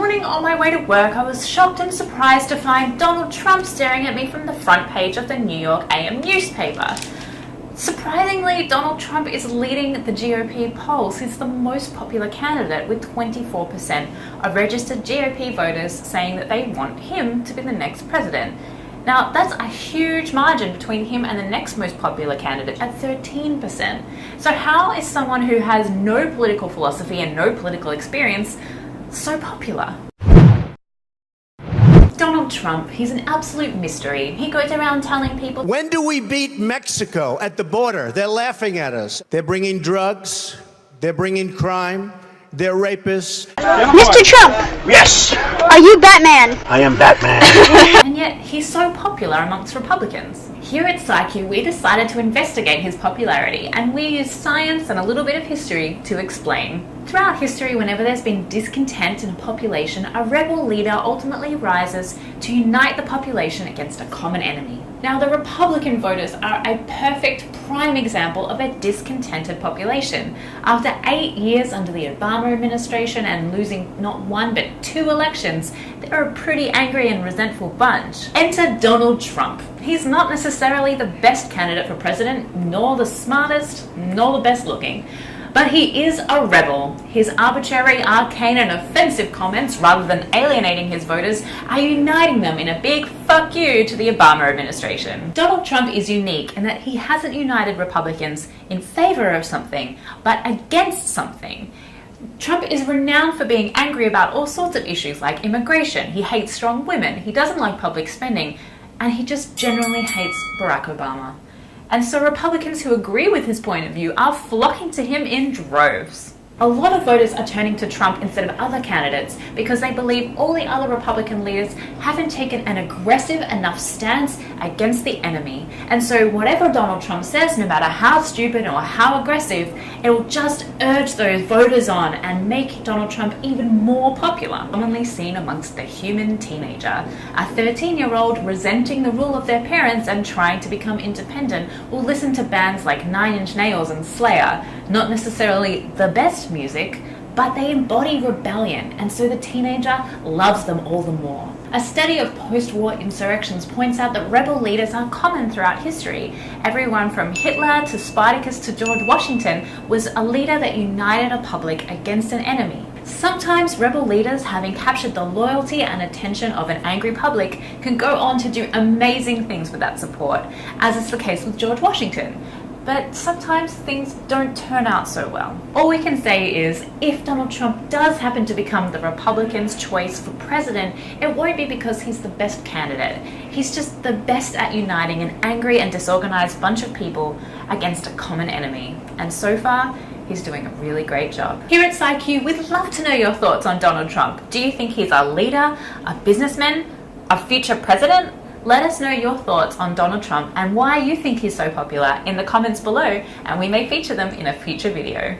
morning on my way to work, I was shocked and surprised to find Donald Trump staring at me from the front page of the New York AM newspaper. Surprisingly, Donald Trump is leading the GOP polls. He's the most popular candidate with 24% of registered GOP voters saying that they want him to be the next president. Now, that's a huge margin between him and the next most popular candidate at 13%. So how is someone who has no political philosophy and no political experience so popular? Donald Trump, he's an absolute mystery. He goes around telling people, when do we beat Mexico at the border? They're laughing at us. They're bringing drugs. They're bringing crime. They're rapists. Mr. Trump! Yes! Are you Batman? I am Batman. And yet he's so popular amongst Republicans. Here at PsyQ, we decided to investigate his popularity, and we used science and a little bit of history to explain. Throughout history, whenever there's been discontent in a population, a rebel leader ultimately rises to unite the population against a common enemy. Now, the Republican voters are a perfect prime example of a discontented population. After 8 years under the Obama administration and losing not one but 2 elections, they're a pretty angry and resentful bunch. Enter Donald Trump. He's not necessarily the best candidate for president, nor the smartest, nor the best looking. But he is a rebel. His arbitrary, arcane and offensive comments, rather than alienating his voters, are uniting them in a big fuck you to the Obama administration. Donald Trump is unique in that he hasn't united Republicans in favor of something, but against something. Trump is renowned for being angry about all sorts of issues like immigration. He hates strong women, he doesn't like public spending, and he just generally hates Barack Obama. And so Republicans who agree with his point of view are flocking to him in droves. A lot of voters are turning to Trump instead of other candidates because they believe all the other Republican leaders haven't taken an aggressive enough stance against the enemy. And so whatever Donald Trump says, no matter how stupid or how aggressive, it will just urge those voters on and make Donald Trump even more popular. Commonly seen amongst the human teenager. A 13-year-old resenting the rule of their parents and trying to become independent will listen to bands like Nine Inch Nails and Slayer, not necessarily the best music, but they embody rebellion, and so the teenager loves them all the more. A study of post-war insurrections points out that rebel leaders are common throughout history. Everyone from Hitler to Spartacus to George Washington was a leader that united a public against an enemy. Sometimes rebel leaders, having captured the loyalty and attention of an angry public, can go on to do amazing things with that support, as is the case with George Washington. But sometimes things don't turn out so well. All we can say is, if Donald Trump does happen to become the Republicans' choice for president, it won't be because he's the best candidate. He's just the best at uniting an angry and disorganized bunch of people against a common enemy. And so far, he's doing a really great job. Here at PsyQ, we'd love to know your thoughts on Donald Trump. Do you think he's a leader, a businessman, a future president? Let us know your thoughts on Donald Trump and why you think he's so popular in the comments below, and we may feature them in a future video.